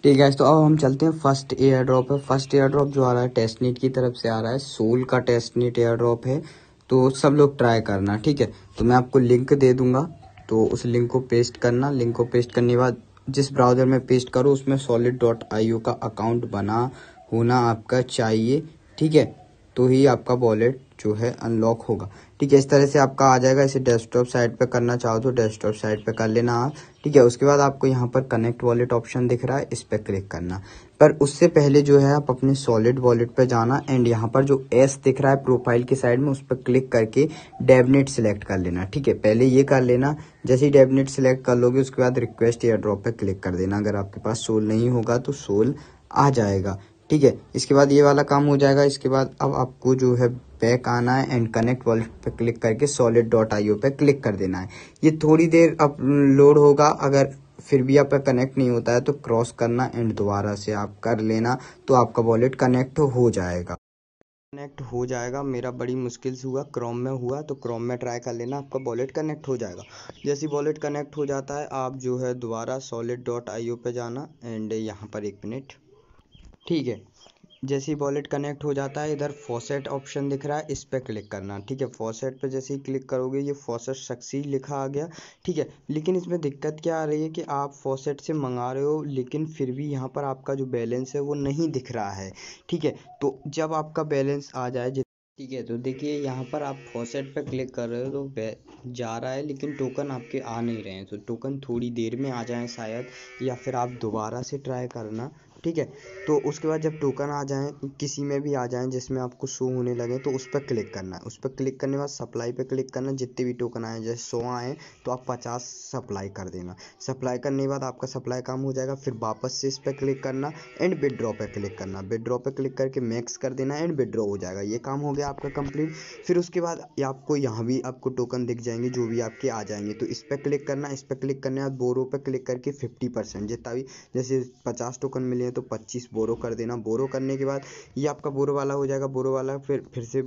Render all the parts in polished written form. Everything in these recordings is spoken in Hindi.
ठीक है, तो अब हम चलते हैं फर्स्ट एयर ड्रॉप है। फर्स्ट एयर ड्रॉप जो आ रहा है टेस्टनेट की तरफ से आ रहा है, सोल का टेस्टनेट एयर ड्रॉप है। तो सब लोग ट्राई करना, ठीक है। तो मैं आपको लिंक दे दूंगा, तो उस लिंक को पेस्ट करना। लिंक को पेस्ट करने के बाद जिस ब्राउजर में पेस्ट करो उसमें solid.io का अकाउंट बना होना आपका चाहिए, ठीक है। तो ही आपका वॉलेट जो है अनलॉक होगा, ठीक है। इस तरह से आपका आ जाएगा। इसे डेस्कटॉप साइट पे करना चाहो तो डेस्कटॉप साइट पे कर लेना आप, ठीक है। उसके बाद आपको यहाँ पर कनेक्ट वॉलेट ऑप्शन दिख रहा है, इस पर क्लिक करना। पर उससे पहले जो है आप अपने सॉलिड वॉलेट पे जाना एंड यहाँ पर जो एस दिख रहा है प्रोफाइल की साइड में, उस पर क्लिक करके डेवनेट सिलेक्ट कर लेना, ठीक है। पहले ये कर लेना। जैसे ही डेवनेट सिलेक्ट कर लोगे उसके बाद रिक्वेस्ट एयर ड्रॉप पे क्लिक कर देना। अगर आपके पास सोल नहीं होगा तो सोल आ जाएगा, ठीक है। इसके बाद ये वाला काम हो जाएगा। इसके बाद अब आपको जो है बैक आना है एंड कनेक्ट वॉलेट पे क्लिक करके solid.io पे क्लिक कर देना है। ये थोड़ी देर अब लोड होगा। अगर फिर भी आपका कनेक्ट नहीं होता है तो क्रॉस करना एंड दोबारा से आप कर लेना, तो आपका वॉलेट कनेक्ट हो जाएगा। कनेक्ट हो जाएगा। मेरा बड़ी मुश्किल से हुआ, क्रोम में हुआ, तो क्रोम में ट्राई कर लेना, आपका वॉलेट कनेक्ट हो जाएगा। जैसे वॉलेट कनेक्ट हो जाता है आप जो है दोबारा solid.io पे जाना एंड यहाँ पर 1 मिनट, ठीक है। जैसे ही वॉलेट कनेक्ट हो जाता है इधर फॉसेट ऑप्शन दिख रहा है, इस पर क्लिक करना, ठीक है। फॉसेट पे जैसे ही क्लिक करोगे ये फॉसेट सक्सीड लिखा आ गया, ठीक है। लेकिन इसमें दिक्कत क्या आ रही है कि आप फॉसेट से मंगा रहे हो लेकिन फिर भी यहाँ पर आपका जो बैलेंस है वो नहीं दिख रहा है, ठीक है। तो जब आपका बैलेंस आ जाए, ठीक है, तो देखिए यहाँ पर आप फॉसेट पे क्लिक कर रहे हो तो जा रहा है लेकिन टोकन आपके आ नहीं रहे हैं। तो टोकन थोड़ी देर में आ जाएं शायद, या फिर आप दोबारा से ट्राई करना, ठीक है। तो उसके बाद जब टोकन आ जाएं, किसी में भी आ जाएं जिसमें आपको शो होने लगे, तो उस पर क्लिक करना है। उस पर क्लिक करने के बाद सप्लाई पे क्लिक करना। जितने भी टोकन आए, जैसे 100 आए तो आप 50 सप्लाई कर देना। सप्लाई करने के बाद आपका सप्लाई काम हो जाएगा। फिर वापस से इस पर क्लिक करना एंड विदड्रॉ पे क्लिक करना। विदड्रॉ पे क्लिक करके मैक्स कर देना एंड विदड्रॉ हो जाएगा। ये काम हो गया आपका कंप्लीट। फिर उसके बाद आपको यहाँ भी आपको टोकन दिख जाएंगे जो भी आपके आ जाएंगे, तो इस पर क्लिक करना। इस पर क्लिक करने के बाद बोरो पे क्लिक करके 50% जितना भी, जैसे 50 टोकन मिले हैं तो 25 बोरो कर देना। बोरो करने के बाद ये आपका बोरो वाला हो जाएगा। बोरो वाला फिर से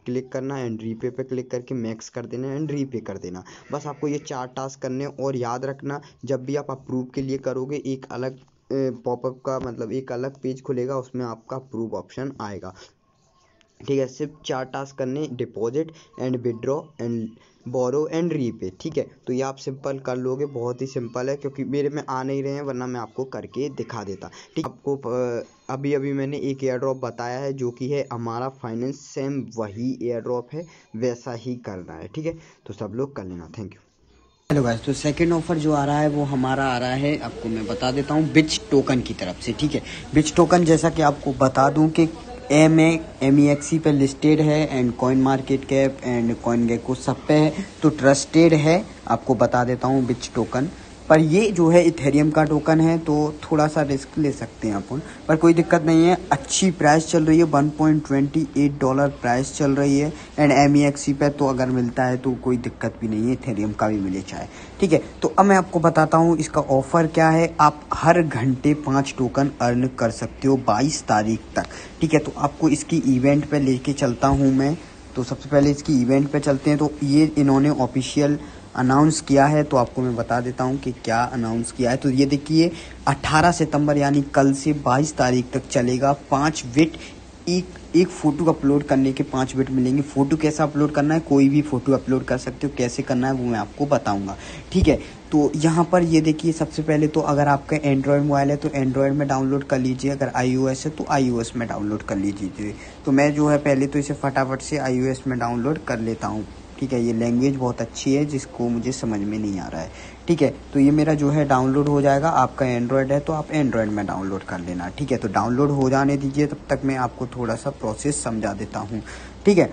क्लिक करना एंड रीपे पे क्लिक करके मैक्स कर देना एंड रीपे कर देना। बस आपको ये 4 टास्क करने। और याद रखना जब भी आप अप्रूव के लिए करोगे एक अलग पॉपअप का मतलब एक अलग पेज खुलेगा, उसमें आपका अप्रूव ऑप्शन आएगा, ठीक है। सिर्फ 4 टास्क करने, deposit and withdraw and borrow and repay, ठीक है। तो ये आप सिंपल कर लोगे, बहुत ही सिंपल है, क्योंकि मेरे में आ नहीं रहे हैं वरना मैं आपको करके दिखा देता, ठीक। आपको अभी अभी मैंने एक एयर ड्रॉप बताया है जो कि है हमारा फाइनेंस, सेम वही एयर ड्रॉप है, वैसा ही करना है, ठीक है। तो सब लोग कर लेना। Thank you. हेलो गाइस, तो सेकंड ऑफर जो आ रहा है वो हमारा आ रहा है, आपको मैं बता देता हूँ, बिच टोकन की तरफ से, ठीक है। बिच टोकन जैसा कि आपको बता दूं कि MEXC पे लिस्टेड है and CoinMarketCap and CoinGecko सब पे है, तो ट्रस्टेड है। आपको बता देता हूँ बिच टोकन, पर ये जो है इथेरियम का टोकन है तो थोड़ा सा रिस्क ले सकते हैं अपन, पर कोई दिक्कत नहीं है। अच्छी प्राइस चल रही है, $1.28 प्राइस चल रही है एंड MEXC पे तो अगर मिलता है तो कोई दिक्कत भी नहीं है, इथेरियम का भी मिले चाहे, ठीक है। तो अब मैं आपको बताता हूँ इसका ऑफर क्या है। आप हर घंटे 5 टोकन अर्न कर सकते हो 22 तारीख तक, ठीक है। तो आपको इसकी इवेंट पे लेके चलता हूँ मैं। तो सबसे पहले इसकी इवेंट पे चलते हैं। तो ये इन्होंने ऑफिशियल अनाउंस किया है, तो आपको मैं बता देता हूँ कि क्या अनाउंस किया है। तो ये देखिए 18 सितंबर यानी कल से 22 तारीख तक चलेगा। 5 बिट एक फ़ोटो अपलोड करने के 5 बिट मिलेंगे। फ़ोटो कैसा अपलोड करना है, कोई भी फ़ोटो अपलोड कर सकते हो, कैसे करना है वो मैं आपको बताऊंगा, ठीक है। तो यहाँ पर ये देखिए सबसे पहले तो अगर आपका एंड्रॉयड मोबाइल है तो एंड्रॉयड में डाउनलोड कर लीजिए, अगर iOS है तो iOS में डाउनलोड कर लीजिए। तो मैं जो है पहले तो इसे फटाफट से iOS में डाउनलोड कर लेता हूँ, ठीक है। ये लैंग्वेज बहुत अच्छी है जिसको मुझे समझ में नहीं आ रहा है, ठीक है। तो ये मेरा जो है डाउनलोड हो जाएगा। आपका एंड्रॉयड है तो आप एंड्रॉयड में डाउनलोड कर लेना, ठीक है। तो डाउनलोड हो जाने दीजिए, तब तक मैं आपको थोड़ा सा प्रोसेस समझा देता हूँ, ठीक है।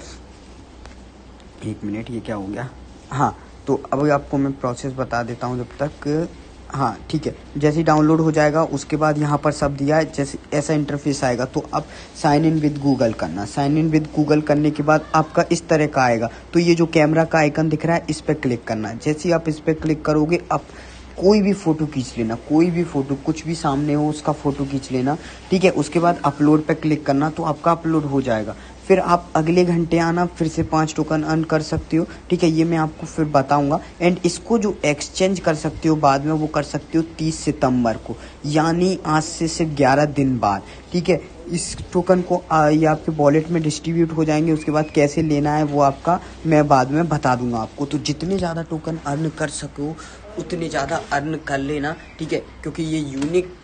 1 मिनट, ये क्या हो गया? हाँ, तो अब आपको मैं प्रोसेस बता देता हूँ जब तक। हाँ, ठीक है। जैसे ही डाउनलोड हो जाएगा उसके बाद यहाँ पर सब दिया है, जैसे ऐसा इंटरफेस आएगा। तो अब साइन इन विद गूगल करना। साइन इन विद गूगल करने के बाद आपका इस तरह का आएगा। तो ये जो कैमरा का आइकन दिख रहा है इस पर क्लिक करना। जैसे ही आप इस पर क्लिक करोगे आप कोई भी फ़ोटो खींच लेना, कोई भी फ़ोटो, कुछ भी सामने हो उसका फ़ोटो खींच लेना, ठीक है। उसके बाद अपलोड पे क्लिक करना, तो आपका अपलोड हो जाएगा। फिर आप अगले घंटे आना, फिर से 5 टोकन अर्न कर सकते हो। ठीक है, ये मैं आपको फिर बताऊंगा। एंड इसको जो एक्सचेंज कर सकते हो बाद में, वो कर सकते हो 30 सितंबर को, यानी आज से सिर्फ 11 दिन बाद। ठीक है, इस टोकन को ये आपके वॉलेट में डिस्ट्रीब्यूट हो जाएंगे। उसके बाद कैसे लेना है वो आपका मैं बाद में बता दूंगा आपको। तो जितने ज़्यादा टोकन अर्न कर सको उतने ज़्यादा अर्न कर लेना। ठीक है, क्योंकि ये यूनिक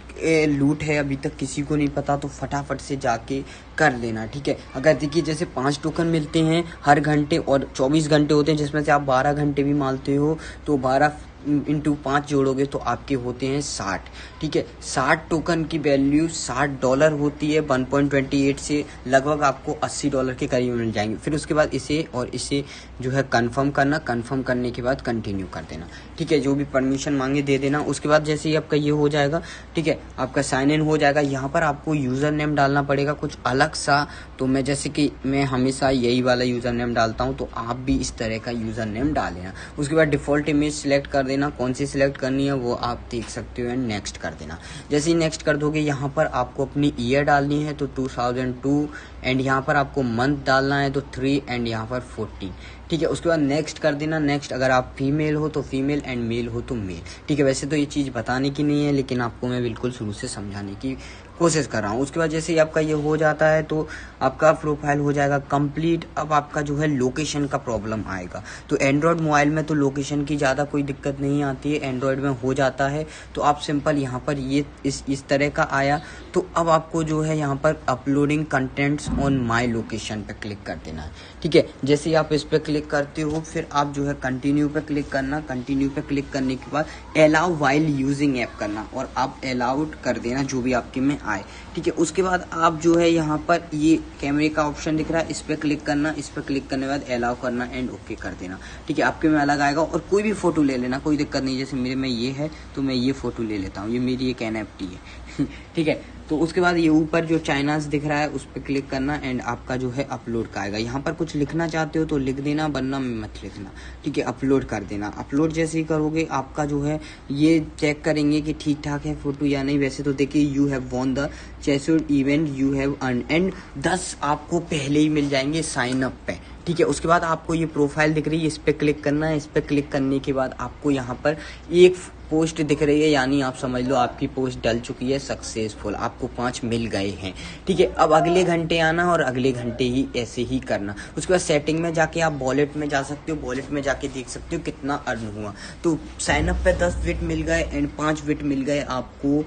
लूट है, अभी तक किसी को नहीं पता, तो फटाफट से जाके कर लेना। ठीक है, अगर देखिए जैसे 5 टोकन मिलते हैं हर घंटे और 24 घंटे होते हैं, जिसमें से आप 12 घंटे भी मारते हो तो 12 इंटू 5 जोड़ोगे तो आपके होते हैं 60। ठीक है, 60 टोकन की वैल्यू $60 होती है। 1.28 से लगभग आपको $80 के करीब मिल जाएंगे। फिर उसके बाद इसे और इसे जो है कंफर्म करना, कंफर्म करने के बाद कंटिन्यू कर देना। ठीक है, जो भी परमिशन मांगे दे देना। उसके बाद जैसे ही आपका ये हो जाएगा, ठीक है, आपका साइन इन हो जाएगा। यहाँ पर आपको यूज़र नेम डालना पड़ेगा कुछ अलग सा। तो मैं जैसे कि मैं हमेशा यही वाला यूज़र नेम डालता हूँ, तो आप भी इस तरह का यूज़र नेम डाल लेना। उसके बाद डिफ़ॉल्ट इमेज सिलेक्ट कर देना, कौन सी सिलेक्ट करनी है वो आप देख सकते हो, एंड नेक्स्ट कर देना। जैसे ही नेक्स्ट कर दोगे, यहाँ पर आपको अपनी ईयर डालनी है तो 2002, एंड यहाँ पर आपको मंथ डालना है तो 3, एंड यहाँ पर 14। ठीक है, उसके बाद नेक्स्ट कर देना। नेक्स्ट, अगर आप फीमेल हो तो फीमेल एंड मेल हो तो मेल। ठीक है, वैसे तो ये चीज़ बताने की नहीं है, लेकिन आपको मैं बिल्कुल शुरू से समझाने की कोशिश कर रहा हूँ। उसके बाद जैसे ही आपका ये हो जाता है तो आपका प्रोफाइल हो जाएगा कंप्लीट। अब आपका जो है लोकेशन का प्रॉब्लम आएगा। तो एंड्रॉयड मोबाइल में तो लोकेशन की ज़्यादा कोई दिक्कत नहीं आती है, एंड्रॉयड में हो जाता है। तो आप सिंपल यहाँ पर ये इस तरह का आया। तो अब आपको जो है यहाँ पर uploading contents on my location पे क्लिक कर देना है। ठीक है, जैसे ही आप इस पर क्लिक करते हो, फिर आप जो है कंटिन्यू पे क्लिक करना। कंटिन्यू पे क्लिक करने के बाद अलाउ वाइल यूजिंग ऐप करना, और आप अलाउड कर देना जो भी आपके में आए। ठीक है, उसके बाद आप जो है यहाँ पर ये कैमरे का ऑप्शन दिख रहा है, इस पर क्लिक करना। इस पर क्लिक करने के बाद अलाउ करना एंड ओके कर देना। ठीक है, आपके में अलग आएगा, और कोई भी फोटो ले लेना, कोई दिक्कत नहीं। जैसे मेरे में ये है तो मैं ये फोटो ले लेता हूँ, ये मेरी एक NFT है। ठीक है, तो उसके बाद ये ऊपर जो चाइनास दिख रहा है उस पर क्लिक करना, एंड आपका जो है अपलोड का आएगा। यहाँ पर कुछ लिखना चाहते हो तो लिख देना, वरना मत लिखना। ठीक है, अपलोड कर देना। अपलोड जैसे ही करोगे, आपका जो है ये चेक करेंगे कि ठीक ठाक है फोटो या नहीं। वैसे तो देखिए, you have won the chased event, you have earn, and 10 आपको पहले ही मिल जाएंगे साइन अप पे। ठीक है, उसके बाद आपको ये प्रोफाइल दिख रही है, इस पर क्लिक करना है। इस पर क्लिक करने के बाद आपको यहाँ पर एक पोस्ट दिख रही है, यानी आप समझ लो आपकी पोस्ट डल चुकी है सक्सेसफुल, आपको 5 मिल गए हैं। ठीक है, अब अगले घंटे आना और अगले घंटे ही ऐसे ही करना। उसके बाद सेटिंग में जाके आप वॉलेट में जा सकते हो, वॉलेट में जाके देख सकते हो कितना अर्न हुआ। तो साइन अप पे 10 बिट मिल गए एंड 5 बिट मिल गए आपको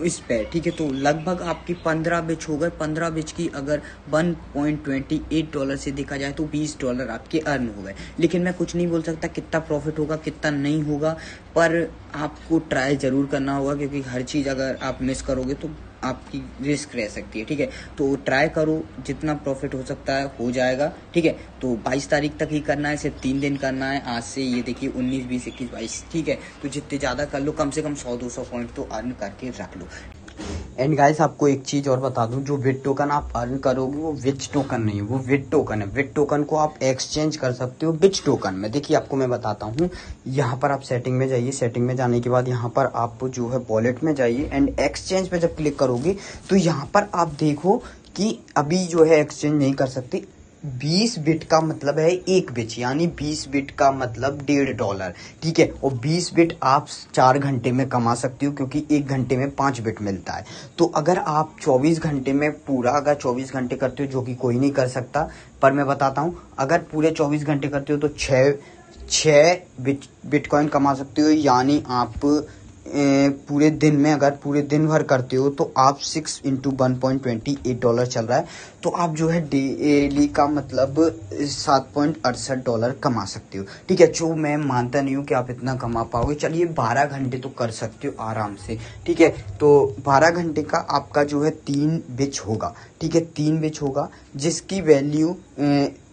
इस पे। ठीक है, तो लगभग आपकी 15 बिच हो गए। 15 बिच की अगर $1.28 से देखा जाए तो $20 आपके अर्न हो गए। लेकिन मैं कुछ नहीं बोल सकता कितना प्रॉफिट होगा कितना नहीं होगा, पर आपको ट्राई जरूर करना होगा, क्योंकि हर चीज़ अगर आप मिस करोगे तो आपकी रिस्क रह सकती है। ठीक है, तो ट्राई करो, जितना प्रॉफिट हो सकता है हो जाएगा। ठीक है, तो 22 तारीख तक ही करना है, सिर्फ 3 दिन करना है। आज से ये देखिए 19, 20, 21, 22। ठीक है, तो जितने ज़्यादा कर लो, कम से कम 100-200 पॉइंट तो अर्न करके रख लो। एंड गाइस, आपको एक चीज और बता दूं, जो विट टोकन आप अर्न करोगे वो विच टोकन नहीं है, वो विट टोकन है। विट टोकन को आप एक्सचेंज कर सकते हो विच टोकन में। देखिए, आपको मैं बताता हूँ। यहाँ पर आप सेटिंग में जाइए। सेटिंग में जाने के बाद यहाँ पर आप जो है वॉलेट में जाइए, एंड एक्सचेंज पे जब क्लिक करोगे तो यहाँ पर आप देखो कि अभी जो है एक्सचेंज नहीं कर सकते। 20 बिट का मतलब है 1 बिट, यानी 20 बिट का मतलब $1.5। ठीक है, और 20 बिट आप 4 घंटे में कमा सकते हो, क्योंकि 1 घंटे में 5 बिट मिलता है। तो अगर आप 24 घंटे में पूरा अगर 24 घंटे करते हो, जो कि कोई नहीं कर सकता, पर मैं बताता हूँ, अगर पूरे 24 घंटे करते हो तो 6 बिटकॉइन कमा सकते हो। यानी आप पूरे दिन में अगर पूरे दिन भर करते हो तो आप 6 × $1.28 चल रहा है, तो आप जो है डेली का मतलब $7.68 कमा सकते हो। ठीक है, जो मैं मानता नहीं हूँ कि आप इतना कमा पाओगे। चलिए 12 घंटे तो कर सकते हो आराम से। ठीक है, तो 12 घंटे का आपका जो है 3 बिच होगा। ठीक है, 3 बिच होगा, जिसकी वैल्यू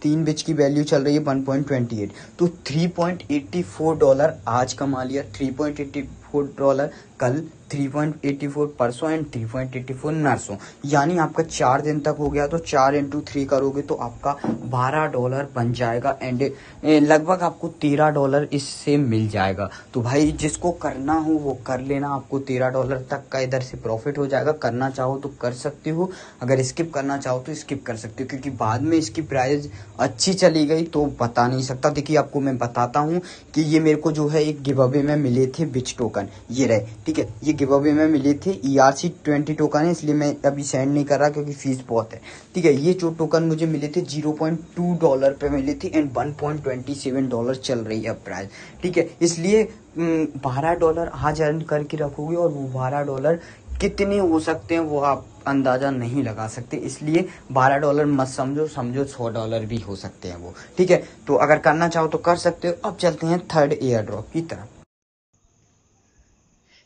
3 बिच की वैल्यू चल रही है 1.28। तो $3.84 आज कमा लिया, $3.84 कल 3.84 परसों एंड 3.84 नरसों, यानी आपका 4 दिन तक हो गया। तो 4 × 3 करोगे तो आपका $12 बन जाएगा एंड लगभग आपको $13 इससे मिल जाएगा। तो भाई जिसको करना हो वो कर लेना, आपको $13 तक का इधर से प्रॉफिट हो जाएगा। करना चाहो तो कर सकते हो, अगर स्किप करना चाहो तो स्किप कर सकते हो, क्योंकि बाद में इसकी प्राइस अच्छी चली गई तो बता नहीं सकता। देखिए आपको मैं बताता हूँ कि ये मेरे को जो है एक गिव अवे में मिले थे बिच टोकन, ये रहे, ठीक है। ये गिव अवे में मिले थे ERC20 टोकन है, इसलिए मैं अभी सेंड नहीं कर रहा क्योंकि फीस बहुत है, ठीक है। ये जो टोकन मुझे मिले थे $0.2 पे मिले थे एंड $1.27 चल रही है प्राइस, ठीक है। इसलिए $12 आज अर्न करके रखोगे और वो $12 कितने हो सकते हैं वो आप अंदाजा नहीं लगा सकते, इसलिए $12 मत समझो, समझो $100 भी हो सकते हैं वो, ठीक है। तो अगर करना चाहो तो कर सकते हो। अब चलते हैं थर्ड एयर ड्रॉप की तरफ।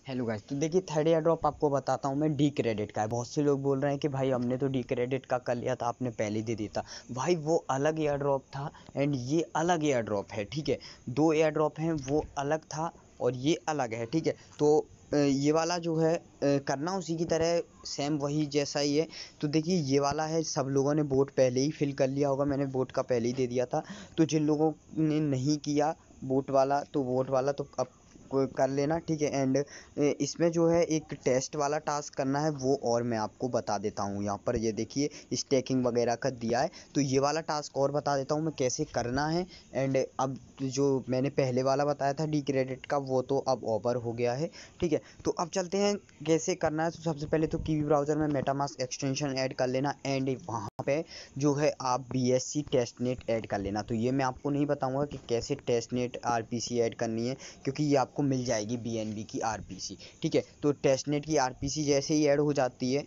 हेलो गाइस, तो देखिए थर्ड एयर ड्रॉप आपको बताता हूँ मैं, डी क्रेडिट का है। बहुत से लोग बोल रहे हैं कि भाई हमने तो डी क्रेडिट का कर लिया था, आपने पहले दे दिया था। भाई वो अलग एयर ड्रॉप था एंड ये अलग एयर ड्रॉप है, ठीक है। 2 एयर ड्रॉप हैं, वो अलग था और ये अलग है, ठीक है। तो ये वाला जो है करना उसी की तरह सेम वही जैसा ही है। तो देखिए ये वाला है, सब लोगों ने वोट पहले ही फिल कर लिया होगा, मैंने वोट का पहले ही दे दिया था। तो जिन लोगों ने नहीं किया वोट वाला, तो वोट वाला तो अब कर लेना, ठीक है। एंड इसमें जो है एक टेस्ट वाला टास्क करना है, वो और मैं आपको बता देता हूँ। यहाँ पर ये देखिए स्टैकिंग वगैरह का दिया है, तो ये वाला टास्क और बता देता हूँ मैं कैसे करना है। एंड अब जो मैंने पहले वाला बताया था डी क्रेडिट का, वो तो अब ओवर हो गया है, ठीक है। तो अब चलते हैं कैसे करना है। तो सबसे पहले तो कीवी ब्राउज़र में मेटामास्क एक्सटेंशन ऐड कर लेना एंड वहाँ पे जो है आप BSC टेस्टनेट ऐड कर लेना। तो ये मैं आपको नहीं बताऊँगा कि कैसे टेस्टनेट RPC ऐड करनी है, क्योंकि ये आपको मिल जाएगी BNB की RPC, ठीक है। तो टेस्टनेट की RPC जैसे ही ऐड हो जाती है,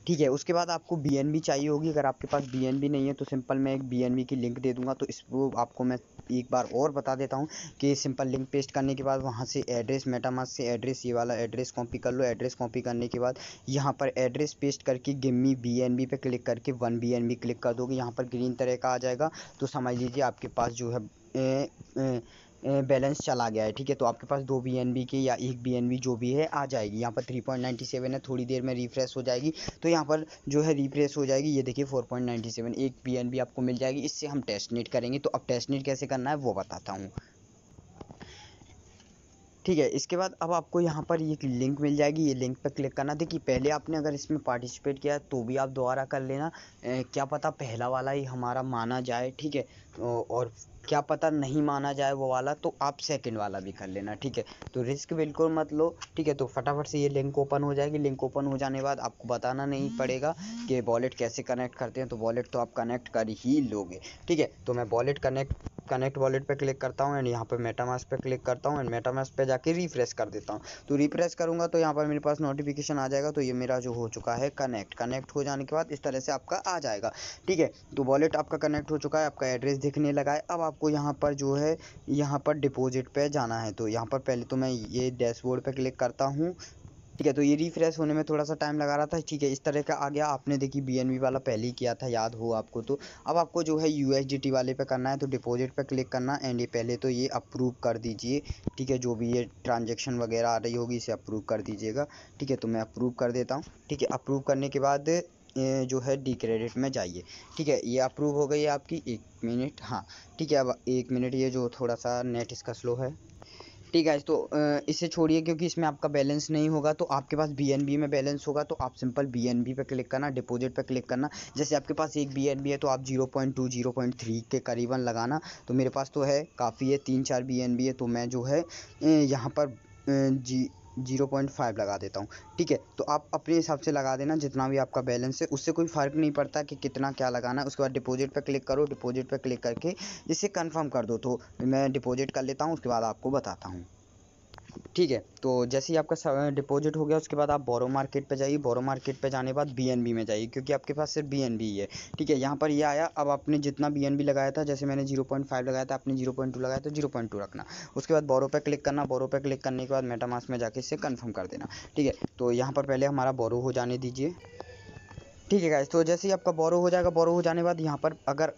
ठीक है, उसके बाद आपको BNB चाहिए होगी। अगर आपके पास BNB नहीं है तो सिंपल मैं एक BNB की लिंक दे दूंगा। तो इसको आपको मैं एक बार और बता देता हूँ कि सिंपल लिंक पेस्ट करने के बाद वहाँ से एड्रेस, मेटामास्क से एड्रेस, ये वाला एड्रेस कॉपी कर लो। एड्रेस कॉपी करने के बाद यहाँ पर एड्रेस पेस्ट करके गिव मी BNB पे क्लिक करके 1 BNB क्लिक कर दोगे। यहाँ पर ग्रीन तरह का आ जाएगा, तो समझ लीजिए आपके पास जो है बैलेंस चला गया है, ठीक है। तो आपके पास 2 BNB के या 1 BNB जो भी है आ जाएगी। यहाँ पर 3.97 है, थोड़ी देर में रिफ्रेश हो जाएगी, तो यहाँ पर जो है रिफ्रेश हो जाएगी। ये देखिए 4.97 एक BNB आपको मिल जाएगी। इससे हम टेस्टनेट करेंगे। तो अब टेस्टनेट कैसे करना है वो बताता हूँ, ठीक है। इसके बाद अब आपको यहाँ पर एक लिंक मिल जाएगी, ये लिंक पर क्लिक करना। देखिए पहले आपने अगर इसमें पार्टिसिपेट किया तो भी आप दोबारा कर लेना, क्या पता पहला वाला ही हमारा माना जाए, ठीक है। और क्या पता नहीं माना जाए वो वाला, तो आप सेकंड वाला भी कर लेना, ठीक है। तो रिस्क बिल्कुल मत लो, ठीक है। तो फटाफट से ये लिंक ओपन हो जाएगी। लिंक ओपन हो जाने के बाद आपको बताना नहीं पड़ेगा कि वॉलेट कैसे कनेक्ट करते हैं, तो वॉलेट तो आप कनेक्ट कर ही लोगे, ठीक है। तो मैं वॉलेट कनेक्ट वॉलेट पे क्लिक करता हूँ एंड यहाँ पर मेटामास्क पे क्लिक करता हूँ एंड मेटामास्क पे जाके रिफ्रेश कर देता हूँ। तो रिफ्रेश करूँगा तो यहाँ पर मेरे पास नोटिफिकेशन आ जाएगा। तो ये मेरा जो हो चुका है कनेक्ट हो जाने के बाद इस तरह से आपका आ जाएगा, ठीक है। तो वॉलेट आपका कनेक्ट हो चुका है, आपका एड्रेस दिखने लगा है। अब आपको यहाँ पर जो है यहाँ पर डिपॉजिट पे जाना है। तो यहाँ पर पहले तो मैं ये डैशबोर्ड पे क्लिक करता हूँ, ठीक है। तो ये रिफ्रेश होने में थोड़ा सा टाइम लगा रहा था, ठीक है। इस तरह का आ गया। आपने देखी BNB वाला पहले ही किया था, याद हो आपको। तो अब आपको जो है USDT वाले पे करना है, तो डिपॉजिट पे क्लिक करना एंड ये पहले तो ये अप्रूव कर दीजिए, ठीक है। जो भी ये ट्रांजेक्शन वगैरह आ रही होगी इसे अप्रूव कर दीजिएगा, ठीक है। तो मैं अप्रूव कर देता हूँ, ठीक है। अप्रूव करने के बाद जो है डी क्रेडिट में जाइए, ठीक है। ये अप्रूव हो गई है आपकी। 1 मिनट, हाँ ठीक है। अब 1 मिनट, ये जो थोड़ा सा नेट इसका स्लो है, ठीक है। तो इसे छोड़िए क्योंकि इसमें आपका बैलेंस नहीं होगा। तो आपके पास BNB में बैलेंस होगा, तो आप सिंपल BNB पे क्लिक करना, डिपॉजिट पे क्लिक करना। जैसे आपके पास एक BNB है तो आप 0.2 0.3 के करीबन लगाना। तो मेरे पास तो है काफ़ी है, 3-4 BNB है, तो मैं जो है यहाँ पर 0.5 लगा देता हूँ, ठीक है। तो आप अपने हिसाब से लगा देना जितना भी आपका बैलेंस है, उससे कोई फ़र्क नहीं पड़ता कि कितना क्या लगाना है। उसके बाद डिपॉजिट पे क्लिक करो, डिपॉजिट पे क्लिक करके इसे कंफर्म कर दो। तो मैं डिपॉजिट कर लेता हूँ, उसके बाद आपको बताता हूँ, ठीक है। तो जैसे ही आपका डिपॉजिट हो गया उसके बाद आप बोरो मार्केट पे जाइए। बोरो मार्केट पे जाने के बाद BNB में जाइए, क्योंकि आपके पास सिर्फ BNB ही है, ठीक है। यहाँ पर ये आया। अब आपने जितना BNB लगाया था, जैसे मैंने 0.5 लगाया था, आपने 0.2 लगाया तो 0.2 रखना। उसके बाद बोरो पे क्लिक करना। बोरो पे क्लिक करने के बाद मेटामास्क में जाके इसे कन्फर्म कर देना, ठीक है। तो यहाँ पर पहले हमारा बोरो हो जाने दीजिए, ठीक है गाइस, तो जैसे ही आपका बोरो हो जाएगा, बोरो हो जाने के बाद यहाँ पर अगर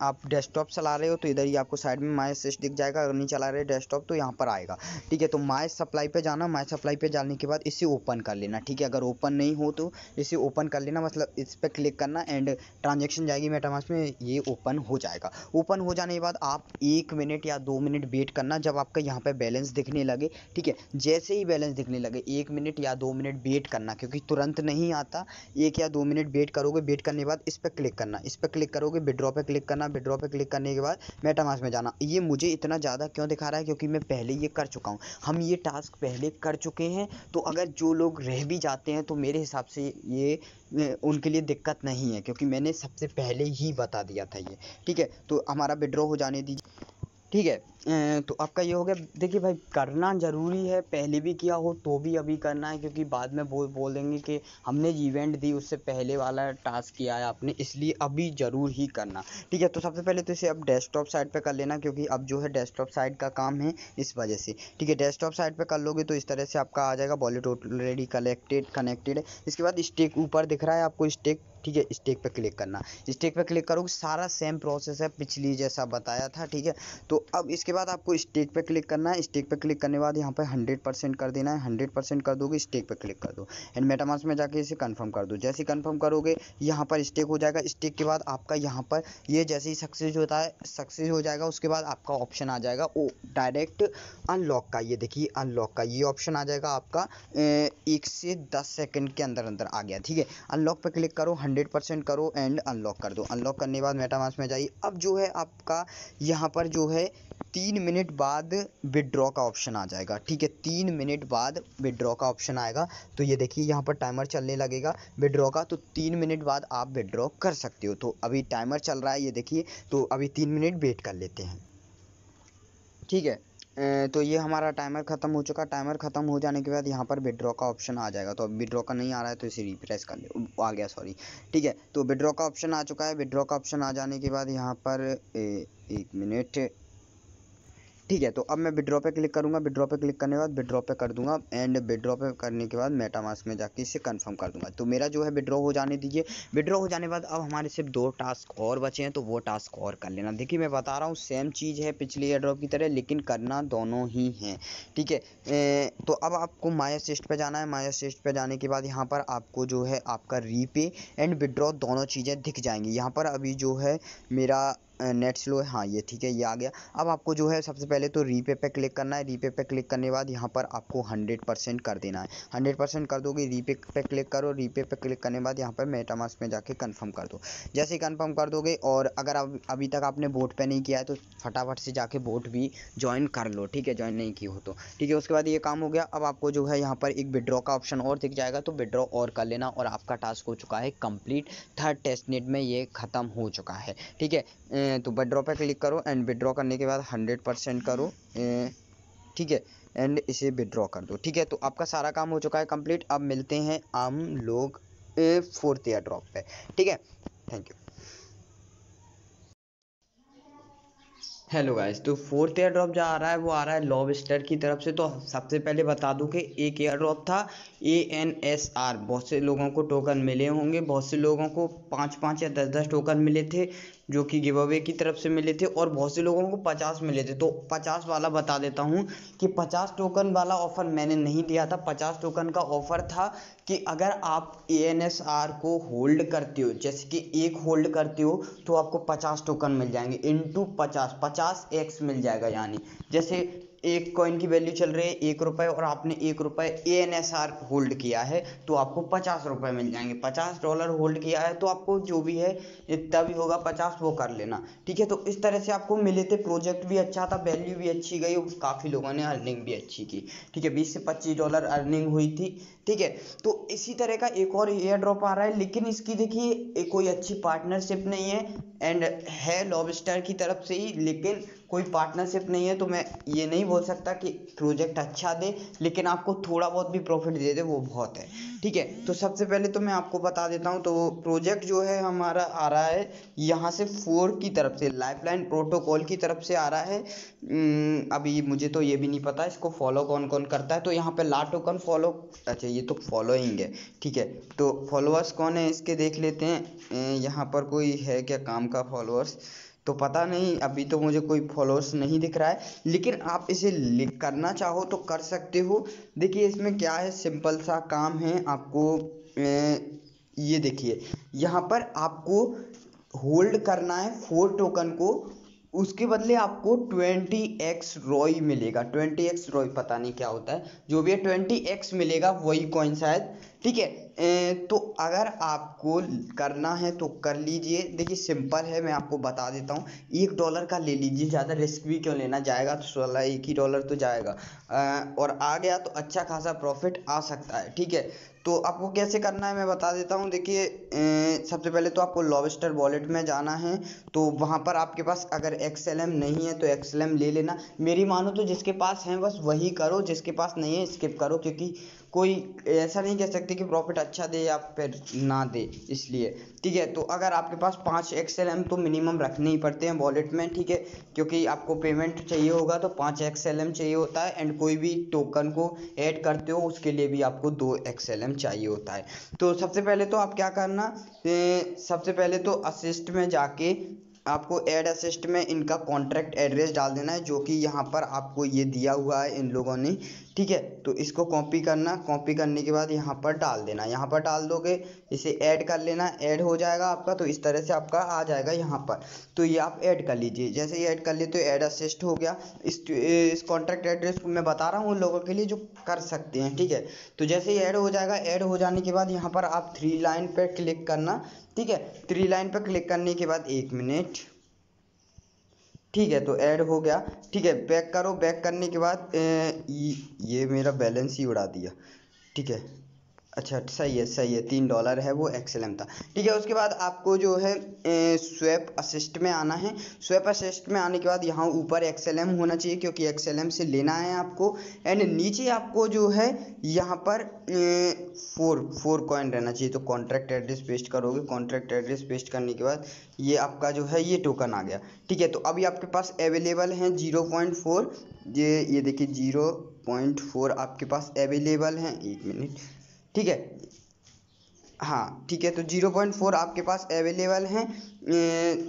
आप डेस्कटॉप चला रहे हो तो इधर ही आपको साइड में माई असिस्ट दिख जाएगा। अगर नहीं चला रहे डेस्कटॉप तो यहाँ पर आएगा। ठीक है, तो माई सप्लाई पे जाना, माई सप्लाई पे जाने के बाद इसे ओपन कर लेना। ठीक है, अगर ओपन नहीं हो तो इसे ओपन कर लेना, मतलब इस पर क्लिक करना एंड ट्रांजेक्शन जाएगी मेटामास्क में, ये ओपन हो जाएगा। ओपन हो जाने के बाद आप 1 मिनट या 2 मिनट वेट करना जब आपका यहाँ पर बैलेंस दिखने लगे। ठीक है, जैसे ही बैलेंस दिखने लगे 1 मिनट या 2 मिनट वेट करना, क्योंकि तुरंत नहीं आता। 1 या 2 मिनट वेट करोगे, वेट करने के बाद इस पर क्लिक करना, इस पर क्लिक करोगे, विड्रॉ पे क्लिक करना, विड्रॉ पे क्लिक करने के बाद मेटामास्क में जाना। ये मुझे इतना ज़्यादा क्यों दिखा रहा है, क्योंकि मैं पहले ये कर चुका हूँ, हम ये टास्क पहले कर चुके हैं। तो अगर जो लोग रह भी जाते हैं तो मेरे हिसाब से ये उनके लिए दिक्कत नहीं है, क्योंकि मैंने सबसे पहले ही बता दिया था ये। ठीक है, तो हमारा विड्रॉ हो जाने दीजिए। ठीक है, तो आपका ये हो गया। देखिए भाई, करना ज़रूरी है, पहले भी किया हो तो भी अभी करना है, क्योंकि बाद में बोल देंगे कि हमने इवेंट दी उससे पहले वाला टास्क किया है आपने, इसलिए अभी ज़रूर ही करना। ठीक है, तो सबसे पहले तो इसे अब डेस्कटॉप साइड पे कर लेना, क्योंकि अब जो है डेस्कटॉप साइड का काम है इस वजह से। ठीक है, डेस्कटॉप साइड पे कर लोगे तो इस तरह से आपका आ जाएगा वॉलेट ऑलरेडी कनेक्टेड है। इसके बाद स्टेक ऊपर दिख रहा है आपको, स्टेक। ठीक है, स्टेक पे क्लिक करना, स्टेक पे क्लिक करोगे, सारा सेम प्रोसेस है पिछली जैसा बताया था। ठीक है, तो अब इसके बाद आपको स्टेक पे क्लिक करना है। स्टेक पे क्लिक करने के बाद यहाँ पे 100% कर देना है। 100% कर दोगे, स्टेक पे क्लिक कर दो एंड मेटामास्क में जाके इसे कंफर्म कर दो। जैसे ही कंफर्म करोगे यहाँ पर स्टेक हो जाएगा। स्टेक के बाद आपका यहाँ पर ये जैसे ही सक्सेस होता है, सक्सेस हो जाएगा, उसके बाद आपका ऑप्शन आ जाएगा वो डायरेक्ट अनलॉक का। ये देखिए अनलॉक का ये ऑप्शन आ जाएगा आपका 1 से 10 सेकंड के अंदर अंदर आ गया। ठीक है, अनलॉक पे क्लिक करो, 100% करो एंड अनलॉक कर दो। अनलॉक करने के बाद मेटामास्क में जाइए। अब जो है आपका यहाँ पर जो है 3 मिनट बाद विड्रॉ का ऑप्शन आ जाएगा। ठीक है, 3 मिनट बाद विड्रॉ का ऑप्शन आएगा। तो ये देखिए यहाँ पर टाइमर चलने लगेगा विड्रॉ का, तो 3 मिनट बाद आप विड्रॉ कर सकते हो। तो अभी टाइमर चल रहा है, ये देखिए, तो अभी 3 मिनट वेट कर लेते हैं। ठीक है, तो ये हमारा टाइमर ख़त्म हो चुका। टाइमर ख़त्म हो जाने के बाद यहाँ पर विड्रॉ का ऑप्शन आ जाएगा। तो अब विड्रॉ का नहीं आ रहा है तो इसे रिप्रेस कर ले, आ गया सॉरी। ठीक है, तो विड्रॉ का ऑप्शन आ चुका है। विड्रॉ का ऑप्शन आ जाने के बाद यहाँ पर 1 मिनट। ठीक है, तो अब मैं विड्रॉ पे क्लिक करूँगा। विड्रॉ पे क्लिक करने के बाद विड्रॉ पे कर दूंगा एंड विड्रॉ पे करने के बाद मेटामास्क में जाके इसे कंफर्म कर दूंगा। तो मेरा जो है विड्रॉ हो जाने दीजिए। विड्रॉ हो जाने के बाद अब हमारे सिर्फ 2 टास्क और बचे हैं, तो वो टास्क और कर लेना। देखिए मैं बता रहा हूँ सेम चीज़ है पिछली एयरड्रॉप की तरह, लेकिन करना दोनों ही हैं। ठीक है, तो अब आपको माई असिस्ट पे जाना है। माई असिस्ट पे जाने के बाद यहाँ पर आपको जो है आपका रीपे एंड विड्रॉ दोनों चीज़ें दिख जाएंगी। यहाँ पर अभी जो है मेरा नेट स्लो है, हाँ ये ठीक है, ये आ गया। अब आपको जो है सबसे पहले तो रीपे पे क्लिक करना है। रीपे पे क्लिक करने के बाद यहाँ पर आपको 100% कर देना है। 100% कर दोगे, रीपे पे क्लिक करो। रीपे पे क्लिक करने के बाद यहाँ पर मेटामास्क में जाके कंफर्म कर दो। जैसे ही कंफर्म कर दोगे, और अगर अभी तक आपने बोट पे नहीं किया है तो फटाफट से जाके बोट भी ज्वाइन कर लो। ठीक है, ज्वाइन नहीं की हो तो ठीक है। उसके बाद ये काम हो गया। अब आपको जो है यहाँ पर एक विड्रॉ का ऑप्शन और दिख जाएगा, तो विड्रॉ और कर लेना और आपका टास्क हो चुका है कंप्लीट। थर्ड टेस्ट नेट में ये ख़त्म हो चुका है। ठीक है, तो विड्रॉ पे क्लिक करो एंड विड्रॉ करने के बाद 100% करो। ठीक है, एंड इसे विड्रॉ कर दो। ठीक है, तो आपका सारा काम हो चुका है कंप्लीट। अब मिलते हैं हम लोग 4th एयर ड्रॉप पे। ठीक है, थैंक यू। हेलो गाइस, तो 4th एयर ड्रॉप जो आ रहा है वो आ रहा है लॉबस्टर की तरफ से। तो सबसे पहले बता दूं कि एक एयर ड्रॉप था ANSR। बहुत से लोगों को टोकन मिले होंगे, बहुत से लोगों को 5-5 या 10-10 टोकन मिले थे जो कि गिव अवे की तरफ से मिले थे, और बहुत से लोगों को 50 मिले थे। तो 50 वाला बता देता हूँ कि 50 टोकन वाला ऑफ़र मैंने नहीं दिया था। 50 टोकन का ऑफ़र था कि अगर आप ANSR को होल्ड करते हो, जैसे कि एक होल्ड करते हो तो आपको 50 टोकन मिल जाएंगे इंटू 50x मिल जाएगा। यानी जैसे एक कॉइन की वैल्यू चल रही है ₹1 और आपने ₹1 ANSR होल्ड किया है तो आपको ₹50 मिल जाएंगे। $50 होल्ड किया है तो आपको जो भी है इतना भी होगा 50 वो कर लेना। ठीक है, तो इस तरह से आपको मिले थे। प्रोजेक्ट भी अच्छा था, वैल्यू भी अच्छी गई, काफ़ी लोगों ने अर्निंग भी अच्छी की। ठीक है, $20 से $25 अर्निंग हुई थी। ठीक है, तो इसी तरह का एक और एयर ड्रॉप आ रहा है, लेकिन इसकी देखिए कोई अच्छी पार्टनरशिप नहीं है एंड है लॉबस्टर की तरफ से ही, लेकिन कोई पार्टनरशिप नहीं है। तो मैं ये नहीं बोल सकता कि प्रोजेक्ट अच्छा दे, लेकिन आपको थोड़ा बहुत भी प्रॉफिट दे दे वो बहुत है। ठीक है। तो सबसे पहले तो मैं आपको बता देता हूँ, तो प्रोजेक्ट जो है हमारा आ रहा है यहाँ से 4 की तरफ से, लाइफलाइन प्रोटोकॉल की तरफ से आ रहा है। अभी मुझे तो ये भी नहीं पता इसको फॉलो कौन कौन करता है। तो यहाँ पे ला टोकन फॉलो, अच्छा ये तो फॉलोइंग है, ठीक है। तो फॉलोअर्स कौन है इसके देख लेते हैं। यहाँ पर कोई है क्या काम का फॉलोअर्स, तो पता नहीं, अभी तो मुझे कोई फॉलोअर्स नहीं दिख रहा है, लेकिन आप इसे लिख करना चाहो तो कर सकते हो। देखिए इसमें क्या है, सिंपल सा काम है आपको। ये देखिए यहाँ पर आपको होल्ड करना है 4 टोकन को, उसके बदले आपको 20x रॉय मिलेगा। 20x रॉय पता नहीं क्या होता है, जो भी है 20x मिलेगा, वही कॉइन शायद, ठीक है। तो अगर आपको करना है तो कर लीजिए। देखिए सिंपल है, मैं आपको बता देता हूँ। $1 का ले लीजिए, ज़्यादा रिस्क भी क्यों लेना, जाएगा तो 16 1 ही डॉलर तो जाएगा, और आ गया तो अच्छा खासा प्रॉफिट आ सकता है, ठीक है। तो आपको कैसे करना है मैं बता देता हूँ। देखिए सबसे पहले तो आपको लॉबस्टर वॉलेट में जाना है। तो वहाँ पर आपके पास अगर XLM नहीं है तो XLM ले लेना। मेरी मानो तो जिसके पास है बस वही करो, जिसके पास नहीं है स्किप करो, क्योंकि कोई ऐसा नहीं कह सकते कि प्रॉफिट अच्छा दे या फिर ना दे, इसलिए, ठीक है। तो अगर आपके पास 5 XLM तो मिनिमम रखने ही पड़ते हैं वॉलेट में, ठीक है, क्योंकि आपको पेमेंट चाहिए होगा तो 5 XLM चाहिए होता है। एंड कोई भी टोकन को ऐड करते हो उसके लिए भी आपको 2 XLM चाहिए होता है। तो सबसे पहले तो आप क्या करना, सबसे पहले तो असिस्ट में जाके आपको ऐड असिस्ट में इनका कॉन्ट्रैक्ट एड्रेस डाल देना है, जो कि यहाँ पर आपको ये दिया हुआ है इन लोगों ने, ठीक है। तो इसको कॉपी करना, कॉपी करने के बाद यहाँ पर डाल देना, यहाँ पर डाल दोगे, इसे ऐड कर लेना, ऐड हो जाएगा आपका। तो इस तरह से आपका आ जाएगा यहाँ पर, तो ये आप ऐड कर लीजिए। जैसे ही ऐड कर लिए तो ऐड असिस्ट हो गया। इस कॉन्ट्रैक्ट एड्रेस को मैं बता रहा हूँ उन लोगों के लिए जो कर सकते हैं, ठीक है। तो जैसे ही ऐड हो जाएगा, ऐड हो जाने के बाद यहाँ पर आप 3 लाइन पर क्लिक करना, ठीक है। 3 लाइन पर क्लिक करने के बाद 1 मिनट, ठीक है, तो ऐड हो गया, ठीक है। बैक करो, बैक करने के बाद ये मेरा बैलेंस ही उड़ा दिया, ठीक है। अच्छा सही है, सही है, $3 है वो XLM था, ठीक है। उसके बाद आपको जो है स्वैप असिस्ट में आना है। स्वैप असिस्ट में आने के बाद यहाँ ऊपर XLM होना चाहिए, क्योंकि XLM से लेना है आपको। एंड नीचे आपको जो है यहाँ पर 4 कॉइन रहना चाहिए। तो कॉन्ट्रैक्ट एड्रेस पेस्ट करोगे, कॉन्ट्रैक्ट एड्रेस पेस्ट करने के बाद ये आपका जो है ये टोकन आ गया, ठीक है। तो अभी आपके पास अवेलेबल हैं 0.4, ये देखिए 0.4 आपके पास अवेलेबल हैं। 1 मिनट, ठीक है, हाँ ठीक है। तो 0.4 आपके पास अवेलेबल हैं।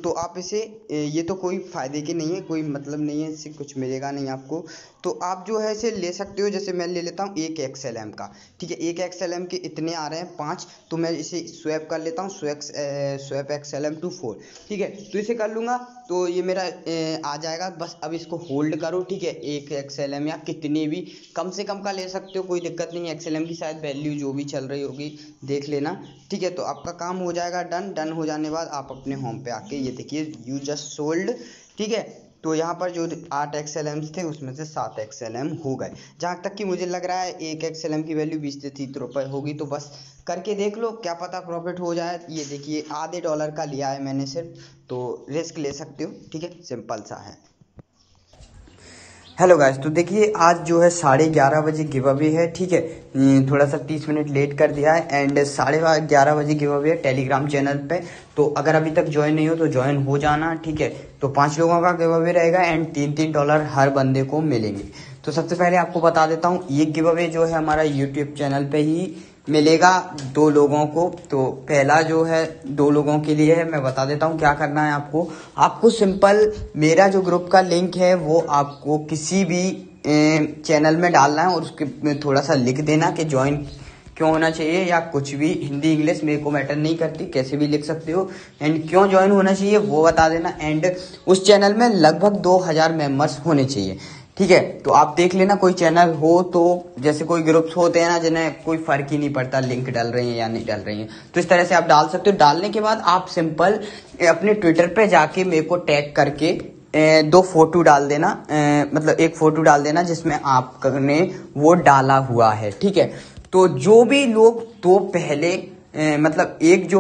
तो आप इसे, ये तो कोई फ़ायदे की नहीं है, कोई मतलब नहीं है, इससे कुछ मिलेगा नहीं आपको। तो आप जो है इसे ले सकते हो। जैसे मैं ले लेता हूँ 1 XLM का, ठीक है। 1 XLM के इतने आ रहे हैं 5, तो मैं इसे स्वैप कर लेता हूँ, स्वैप XLM to 4, ठीक है। तो इसे कर लूँगा तो ये मेरा आ जाएगा। बस अब इसको होल्ड करो, ठीक है। 1 XLM या कितने भी कम से कम का ले सकते हो, कोई दिक्कत नहीं है। XLM की शायद वैल्यू जो भी चल रही होगी देख लेना, ठीक है। तो आपका काम हो जाएगा डन। डन हो जाने बाद आप अपने होम पे आके ये देखिए यू जस्ट सोल्ड, ठीक है। तो यहाँ पर जो 8 XLM थे उसमें से 7 XLM हो गए। जहाँ तक कि मुझे लग रहा है 1 XLM की वैल्यू 20 से 30 रुपये होगी। तो बस करके देख लो, क्या पता प्रॉफिट हो जाए। ये देखिए आधे डॉलर का लिया है मैंने सिर्फ, तो रिस्क ले सकते हो, ठीक है, सिंपल सा है। हेलो गाइस, तो देखिए आज जो है 11:30 बजे गिव अवे है, ठीक है। थोड़ा सा 30 मिनट लेट कर दिया है। एंड 11:30 बजे गिव अवे है टेलीग्राम चैनल पे। तो अगर अभी तक ज्वाइन नहीं हो तो ज्वाइन हो जाना, ठीक है। तो 5 लोगों का गिव अवे रहेगा एंड $3 हर बंदे को मिलेंगे। तो सबसे पहले आपको बता देता हूँ, ये गिव अवे जो है हमारा यूट्यूब चैनल पे ही मिलेगा 2 लोगों को। तो पहला जो है 2 लोगों के लिए है। मैं बता देता हूँ क्या करना है आपको सिंपल मेरा जो ग्रुप का लिंक है वो आपको किसी भी चैनल में डालना है, और उसके में थोड़ा सा लिख देना कि ज्वाइन क्यों होना चाहिए, या कुछ भी, हिंदी इंग्लिश मेरे को मैटर नहीं करती, कैसे भी लिख सकते हो। एंड क्यों ज्वाइन होना चाहिए वो बता देना। एंड उस चैनल में लगभग 2000 मेंबर्स होने चाहिए, ठीक है। तो आप देख लेना कोई चैनल हो तो, जैसे कोई ग्रुप्स होते हैं ना जिन्हें कोई फर्क ही नहीं पड़ता लिंक डाल रहे हैं या नहीं डाल रही हैं, तो इस तरह से आप डाल सकते हो। डालने के बाद आप सिंपल अपने ट्विटर पे जाके मेरे को टैग करके 2 फोटो डाल देना, मतलब 1 फोटो डाल देना जिसमें आपने वो डाला हुआ है, ठीक है। तो जो भी लोग 2 पहले मतलब एक जो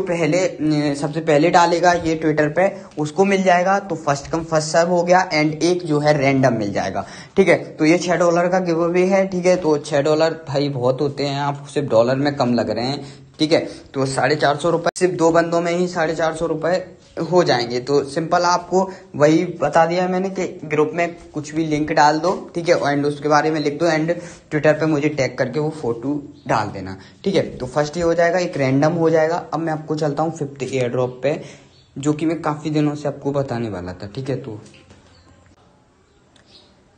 सबसे पहले डालेगा ये ट्विटर पे उसको मिल जाएगा, तो फर्स्ट कम फर्स्ट सर्व हो गया। एंड एक जो है रैंडम मिल जाएगा, ठीक है। तो ये $6 का गिव अवे है, ठीक है। तो $6 भाई बहुत होते हैं, आप सिर्फ डॉलर में कम लग रहे हैं, ठीक है। तो 450 रुपए सिर्फ 2 बंदों में ही 450 रुपए हो जाएंगे। तो सिंपल आपको वही बता दिया मैंने कि ग्रुप में कुछ भी लिंक डाल दो, ठीक है, एंड उसके बारे में लिख दो एंड ट्विटर पे मुझे टैग करके वो फोटो डाल देना, ठीक है। तो फर्स्ट ये हो जाएगा, एक रैंडम हो जाएगा। अब मैं आपको चलता हूँ 5th एयर ड्रॉप पे, जो कि मैं काफी दिनों से आपको बताने वाला था, ठीक है। तो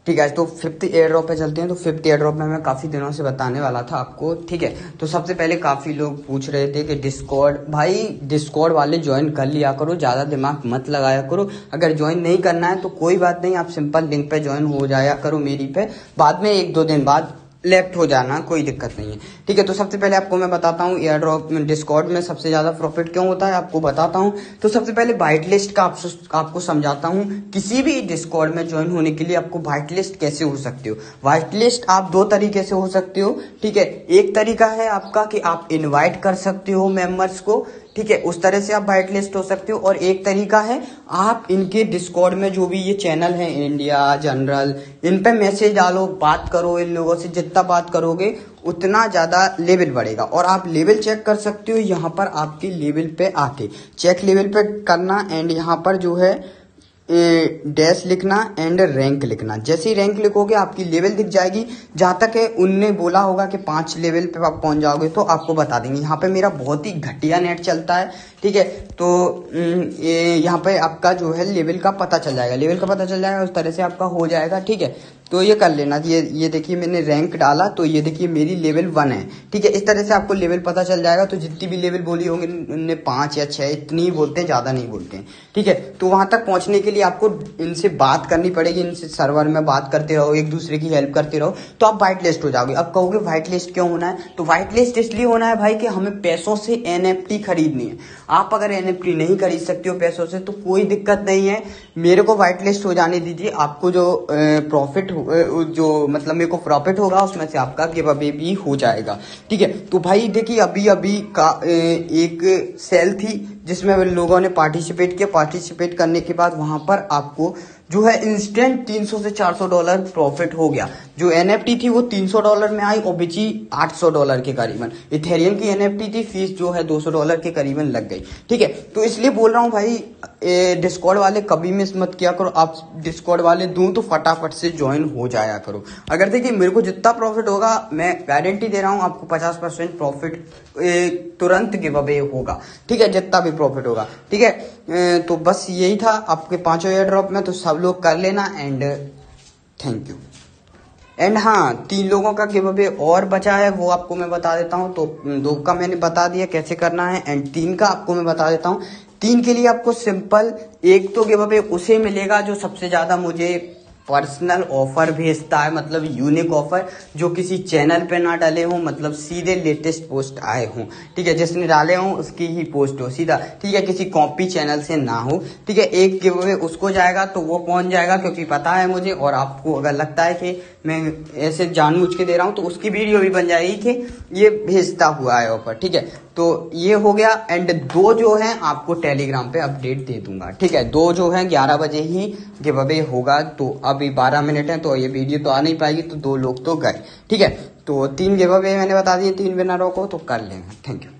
ठीक है, तो 5th एयर ड्रॉप पे चलते हैं। तो 5th एयर ड्रॉप में मैं काफी दिनों से बताने वाला था आपको, ठीक है। तो सबसे पहले काफी लोग पूछ रहे थे कि डिस्कॉर्ड, भाई डिस्कॉर्ड वाले ज्वाइन कर लिया करो, ज्यादा दिमाग मत लगाया करो। अगर ज्वाइन नहीं करना है तो कोई बात नहीं, आप सिंपल लिंक पे ज्वाइन हो जाया करो मेरी पे, बाद में 1-2 दिन बाद लेफ्ट हो जाना, कोई दिक्कत नहीं है, ठीक है। तो सबसे पहले आपको मैं बताता हूँ एयर ड्रॉप में डिस्कॉर्ड में सबसे ज्यादा प्रॉफिट क्यों होता है, आपको बताता हूँ। तो सबसे पहले वाइट लिस्ट का आपको समझाता हूँ। किसी भी डिस्कॉर्ड में ज्वाइन होने के लिए आपको वाइट लिस्ट कैसे हो सकते हो। वाइट लिस्ट आप 2 तरीके से हो सकते हो, ठीक है। एक तरीका है आपका कि आप इनवाइट कर सकते हो मेंबर्स को, ठीक है, उस तरह से आप वाइट लिस्ट हो सकते हो। और एक तरीका है आप इनके डिस्कॉर्ड में जो भी ये चैनल है इंडिया जनरल, इन पे मैसेज डालो, बात करो इन लोगों से। जितना बात करोगे उतना ज्यादा लेवल बढ़ेगा। और आप लेवल चेक कर सकते हो यहाँ पर, आपके लेवल पे आके चेक लेवल पे करना एंड यहाँ पर जो है डैश लिखना एंड रैंक लिखना। जैसे ही रैंक लिखोगे आपकी लेवल दिख जाएगी। जहां तक है उनने बोला होगा कि 5 लेवल पे आप पहुंच जाओगे तो आपको बता देंगे। यहाँ पे मेरा बहुत ही घटिया नेट चलता है, ठीक है। तो यहाँ पे आपका जो है लेवल का पता चल जाएगा, लेवल का पता चल जाएगा, उस तरह से आपका हो जाएगा, ठीक है। तो ये कर लेना। ये देखिए मैंने रैंक डाला तो ये देखिए मेरी लेवल 1 है, ठीक है। इस तरह से आपको लेवल पता चल जाएगा। तो जितनी भी लेवल बोली होंगे उनने 5 या 6 इतनी ही बोलते हैं, ज्यादा नहीं बोलते हैं, ठीक है। तो वहां तक पहुंचने के लिए आपको इनसे बात करनी पड़ेगी, इनसे सर्वर में बात करते रहो, एक दूसरे की हेल्प करते रहो, तो आप व्हाइट लिस्ट हो जाओगे। अब कहोगे व्हाइट लिस्ट क्यों होना है, तो व्हाइट लिस्ट इसलिए होना है भाई कि हमें पैसों से NFT खरीदनी है। आप अगर NFT नहीं खरीद सकते हो पैसों से तो कोई दिक्कत नहीं है, मेरे को व्हाइट लिस्ट हो जाने दीजिए। आपको जो प्रॉफिट जो मतलब मेरे को प्रॉफिट होगा उसमें से आपका गिव अवे भी हो जाएगा, ठीक है। तो भाई देखिए अभी का एक सेल थी जिसमें लोगों ने पार्टिसिपेट किया। पार्टिसिपेट करने के बाद वहां पर आपको जो है इंस्टेंट $300 से $400 प्रॉफिट हो गया। जो NFT थी वो $300 में आई और बेची $800 के करीबन। इथेरियम की NFT थी, फीस जो है $200 के करीबन लग गई, ठीक है। तो इसलिए बोल रहा हूँ भाई डिस्कॉर्ड वाले कभी मिस मत किया करो। आप डिस्कॉर्ड वाले दूं तो फटाफट से ज्वाइन हो जाया करो। अगर देखिए मेरे को जितना प्रॉफिट होगा मैं गारंटी दे रहा हूँ आपको 50% प्रॉफिट तुरंत गिव अवे होगा, ठीक है, जितना भी प्रॉफिट होगा, ठीक है। तो बस यही था आपके 5 एयर ड्रॉप में, तो सब लोग कर लेना एंड थैंक यू। एंड हाँ 3 लोगों का गिव अवे और बचा है, वो आपको मैं बता देता हूँ। तो 2 का मैंने बता दिया कैसे करना है एंड 3 का आपको मैं बता देता हूँ। 3 के लिए आपको सिंपल एक तो गिव अवे उसे मिलेगा जो सबसे ज्यादा मुझे पर्सनल ऑफर भेजता है, मतलब यूनिक ऑफर जो किसी चैनल पे ना डाले हों, मतलब सीधे लेटेस्ट पोस्ट आए हों, ठीक है, जिसने डाले हों उसकी ही पोस्ट हो सीधा, ठीक है, किसी कॉपी चैनल से ना हो, ठीक है। एक गिव अवे उसको जाएगा तो वो पहुंच जाएगा क्योंकि पता है मुझे, और आपको अगर लगता है कि मैं ऐसे जानबूझ के दे रहा हूं तो उसकी वीडियो भी बन जाएगी कि ये भेजता हुआ है ऑफर, ठीक है। तो ये हो गया एंड 2 जो है आपको टेलीग्राम पे अपडेट दे दूंगा, ठीक है। 2 जो है 11 बजे ही गिव अवे होगा। तो अभी 12 मिनट है तो ये वीडियो तो आ नहीं पाएगी, तो 2 लोग तो गए, ठीक है। तो 3 गिव अवे मैंने बता दिए 3 विनरों को, तो कर लेना, थैंक यू।